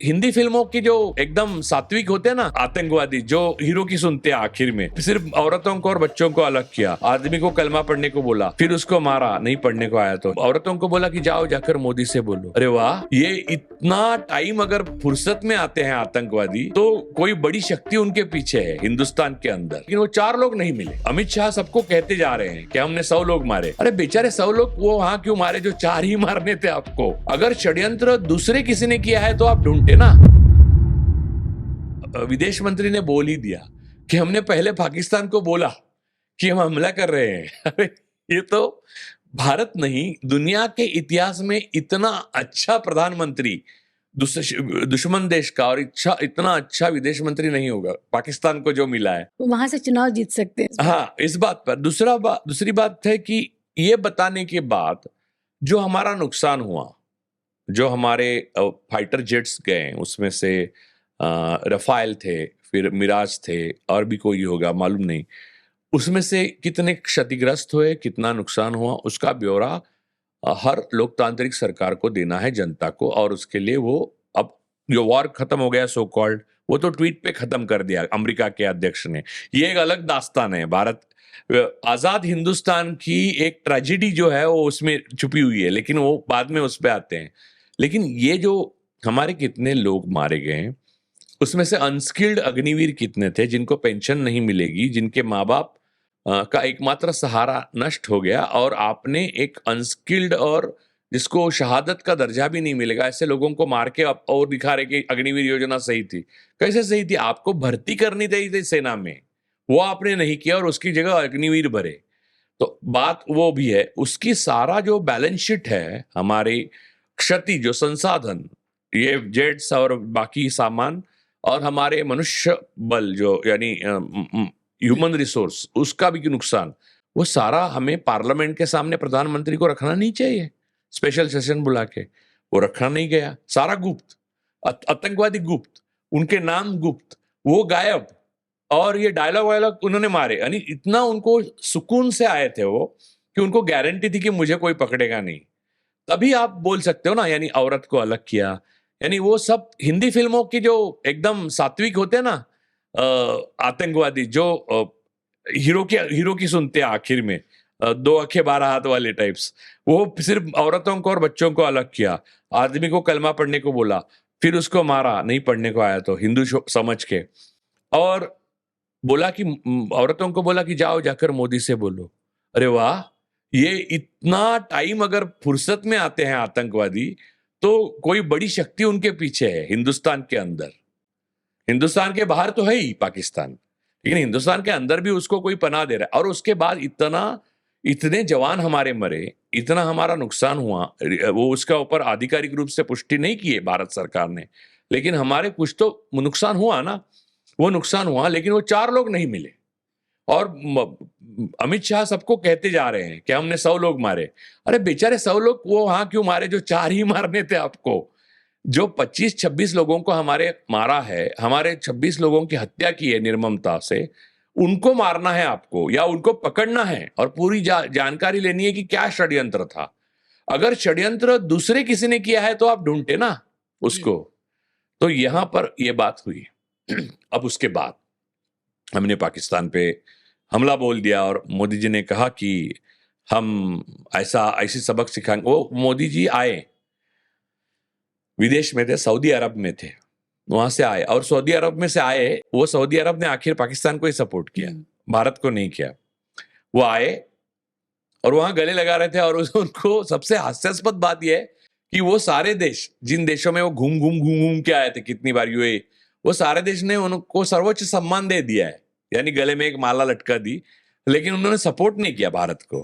हिंदी फिल्मों की जो एकदम सात्विक होते हैं ना आतंकवादी, जो हीरो की सुनते हैं आखिर में, सिर्फ औरतों को और बच्चों को अलग किया, आदमी को कलमा पढ़ने को बोला, फिर उसको मारा, नहीं पढ़ने को आया तो औरतों को बोला कि जाओ जाकर मोदी से बोलो। अरे वाह, ये इतना टाइम अगर फुर्सत में आते हैं आतंकवादी तो कोई बड़ी शक्ति उनके पीछे है हिंदुस्तान के अंदर। लेकिन वो 4 लोग नहीं मिले। अमित शाह सबको कहते जा रहे हैं कि हमने 100 लोग मारे। अरे बेचारे 100 लोग वो वहां क्यों मारे जो 4 ही मारने थे आपको? अगर षड्यंत्र दूसरे किसी ने किया है तो आप ढूंढते ना। विदेश मंत्री ने बोल ही दिया कि हमने पहले पाकिस्तान को बोला कि हम हमला कर रहे हैं। अरे ये तो भारत नहीं, दुनिया के इतिहास में इतना अच्छा प्रधानमंत्री दुश्मन देश का और इतना अच्छा विदेश मंत्री नहीं होगा पाकिस्तान को जो मिला है। वहां से चुनाव जीत सकते हैं। हाँ, इस बात पर दूसरी बात है कि ये बताने के बाद जो हमारा नुकसान हुआ, जो हमारे फाइटर जेट्स गए, उसमें से रफाल थे, फिर मिराज थे, और भी कोई होगा मालूम नहीं, उसमें से कितने क्षतिग्रस्त हुए, कितना नुकसान हुआ, उसका ब्यौरा हर लोकतांत्रिक सरकार को देना है, जनता को। और उसके लिए वो अब जो वॉर खत्म हो गया सो कॉल्ड, वो तो ट्वीट पे खत्म कर दिया अमेरिका के अध्यक्ष ने। ये एक अलग दास्तान है। भारत आजाद हिंदुस्तान की एक ट्रेजेडी जो है वो उसमें छुपी हुई है, लेकिन वो बाद में उस पर आते हैं। लेकिन ये जो हमारे कितने लोग मारे गए, उसमें से अनस्किल्ड अग्निवीर कितने थे जिनको पेंशन नहीं मिलेगी, जिनके माँ बाप का एकमात्र सहारा नष्ट हो गया, और आपने एक अनस्किल्ड और जिसको शहादत का दर्जा भी नहीं मिलेगा ऐसे लोगों को मार के और दिखा रहे कि अग्निवीर योजना सही थी। कैसे सही थी? आपको भर्ती करनी चाहिए थी सेना में, वो आपने नहीं किया और उसकी जगह अग्निवीर भरे। तो बात वो भी है, उसकी सारा जो बैलेंस शीट है, हमारी क्षति, जो संसाधन, ये जेट्स और बाकी सामान, और हमारे मनुष्य बल जो यानी ह्यूमन रिसोर्स, उसका भी नुकसान, वो सारा हमें पार्लियामेंट के सामने प्रधानमंत्री को रखना नहीं चाहिए। स्पेशल सेशन बुला के वो रखा नहीं गया। सारा गुप्त, आतंकवादी गुप्त, उनके नाम गुप्त, वो गायब, और ये डायलॉग वायलॉग उन्होंने मारे। यानी इतना उनको सुकून से आए थे वो कि उनको गारंटी थी कि मुझे कोई पकड़ेगा नहीं। तभी आप बोल सकते हो ना, यानी औरत को अलग किया, यानी वो सब हिंदी फिल्मों की जो एकदम सात्विक होते हैं ना आतंकवादी, जो हीरो की सुनते हैं आखिर में, 2 आंखें 12 हाथ वाले टाइप्स, वो सिर्फ औरतों को और बच्चों को अलग किया, आदमी को कलमा पढ़ने को बोला, फिर उसको मारा, नहीं पढ़ने को आया तो हिंदू समझ के, और बोला कि औरतों को बोला कि जाओ जाकर मोदी से बोलो। अरे वाह, ये इतना टाइम अगर फुर्सत में आते हैं आतंकवादी तो कोई बड़ी शक्ति उनके पीछे है हिंदुस्तान के अंदर। हिंदुस्तान के बाहर तो है ही पाकिस्तान, लेकिन हिंदुस्तान के अंदर भी उसको कोई पनाह दे रहा है। और उसके बाद इतने जवान हमारे मरे, इतना हमारा नुकसान हुआ, वो उसका ऊपर आधिकारिक रूप से पुष्टि नहीं की है भारत सरकार ने, लेकिन हमारे कुछ तो नुकसान हुआ ना, वो नुकसान हुआ। लेकिन वो 4 लोग नहीं मिले, और अमित शाह सबको कहते जा रहे हैं कि हमने 100 लोग मारे। अरे बेचारे 100 लोग वो वहां क्यों मारे जो 4 ही मारने थे आपको? जो 25-26 लोगों को हमारे मारा है, हमारे 26 लोगों की हत्या की है निर्ममता से, उनको मारना है आपको, या उनको पकड़ना है और पूरी जानकारी लेनी है कि क्या षड्यंत्र था। अगर षड्यंत्र दूसरे किसी ने किया है तो आप ढूंढते ना उसको। तो यहां पर यह बात हुई। अब उसके बाद हमने पाकिस्तान पे हमला बोल दिया, और मोदी जी ने कहा कि हम ऐसी सबक सिखाएंगे। वो मोदी जी आए, विदेश में थे, सऊदी अरब में थे, वहां से आए, और सऊदी अरब में से आए, वो सऊदी अरब ने आखिर पाकिस्तान को ही सपोर्ट किया, भारत को नहीं किया। वो आए और वहां गले लगा रहे थे, और उनको सबसे हास्यास्पद बात यह है कि वो सारे देश, जिन देशों में वो घूम के आए थे कितनी बार यूएई, वो सारे देश ने उनको सर्वोच्च सम्मान दे दिया है, यानी गले में एक माला लटका दी, लेकिन उन्होंने सपोर्ट नहीं किया भारत को।